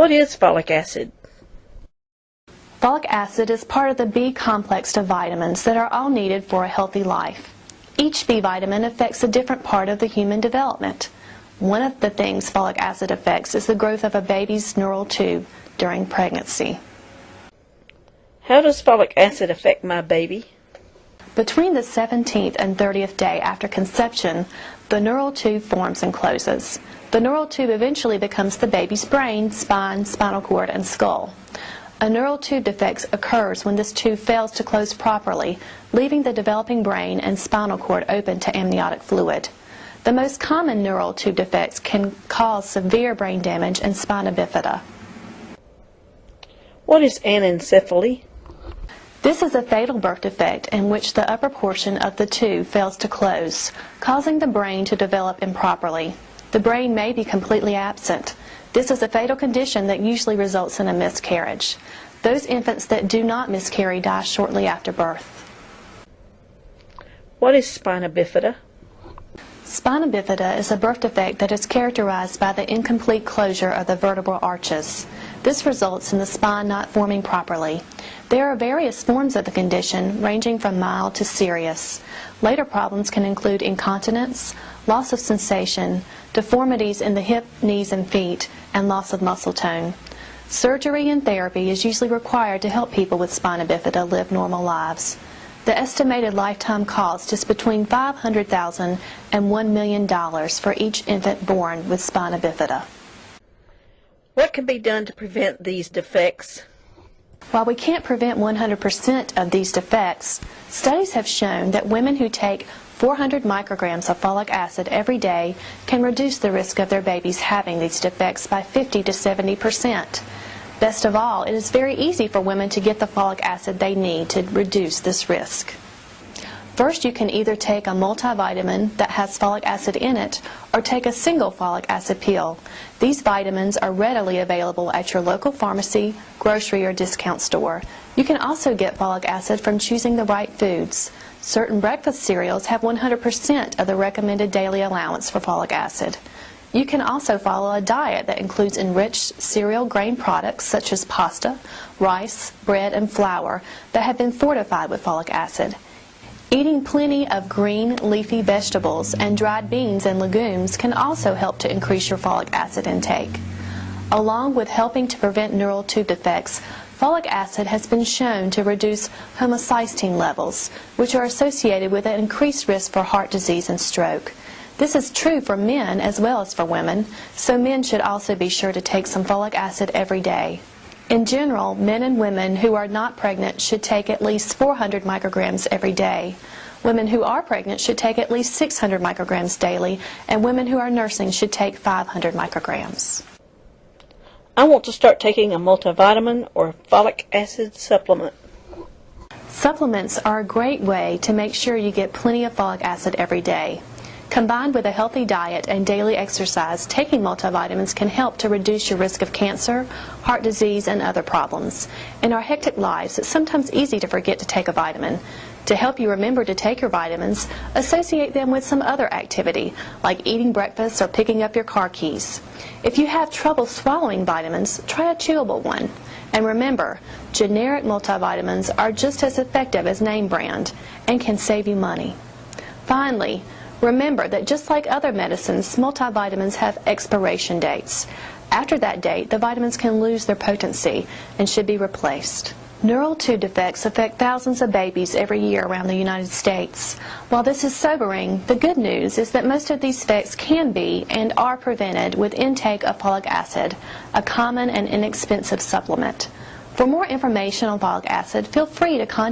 What is folic acid? Folic acid is part of the B complex of vitamins that are all needed for a healthy life. Each B vitamin affects a different part of the human development. One of the things folic acid affects is the growth of a baby's neural tube during pregnancy. How does folic acid affect my baby? Between the 17th and 30th day after conception, the neural tube forms and closes. The neural tube eventually becomes the baby's brain, spine, spinal cord, and skull. A neural tube defect occurs when this tube fails to close properly, leaving the developing brain and spinal cord open to amniotic fluid. The most common neural tube defects can cause severe brain damage and spina bifida. What is anencephaly? This is a fatal birth defect in which the upper portion of the tube fails to close, causing the brain to develop improperly. The brain may be completely absent. This is a fatal condition that usually results in a miscarriage. Those infants that do not miscarry die shortly after birth. What is spina bifida? Spina bifida is a birth defect that is characterized by the incomplete closure of the vertebral arches. This results in the spine not forming properly. There are various forms of the condition, ranging from mild to serious. Later problems can include incontinence, loss of sensation, deformities in the hip, knees, and feet, and loss of muscle tone. Surgery and therapy is usually required to help people with spina bifida live normal lives. The estimated lifetime cost is between $500,000 and $1 million for each infant born with spina bifida. What can be done to prevent these defects? While we can't prevent 100% of these defects, studies have shown that women who take 400 micrograms of folic acid every day can reduce the risk of their babies having these defects by 50 to 70%. Best of all, it is very easy for women to get the folic acid they need to reduce this risk. First, you can either take a multivitamin that has folic acid in it or take a single folic acid pill. These vitamins are readily available at your local pharmacy, grocery, or discount store. You can also get folic acid from choosing the right foods. Certain breakfast cereals have 100% of the recommended daily allowance for folic acid. You can also follow a diet that includes enriched cereal grain products such as pasta, rice, bread, and flour that have been fortified with folic acid. Eating plenty of green, leafy vegetables and dried beans and legumes can also help to increase your folic acid intake. Along with helping to prevent neural tube defects, folic acid has been shown to reduce homocysteine levels, which are associated with an increased risk for heart disease and stroke. This is true for men as well as for women, so men should also be sure to take some folic acid every day. In general, men and women who are not pregnant should take at least 400 micrograms every day. Women who are pregnant should take at least 600 micrograms daily, and women who are nursing should take 500 micrograms. I want to start taking a multivitamin or folic acid supplement. Supplements are a great way to make sure you get plenty of folic acid every day. Combined with a healthy diet and daily exercise, taking multivitamins can help to reduce your risk of cancer, heart disease, and other problems. In our hectic lives, it's sometimes easy to forget to take a vitamin. To help you remember to take your vitamins, associate them with some other activity, like eating breakfast or picking up your car keys. If you have trouble swallowing vitamins, try a chewable one. And remember, generic multivitamins are just as effective as name brand and can save you money. Finally, remember that just like other medicines, multivitamins have expiration dates. After that date, the vitamins can lose their potency and should be replaced. Neural tube defects affect thousands of babies every year around the United States. While this is sobering, the good news is that most of these defects can be and are prevented with intake of folic acid, a common and inexpensive supplement. For more information on folic acid, feel free to contact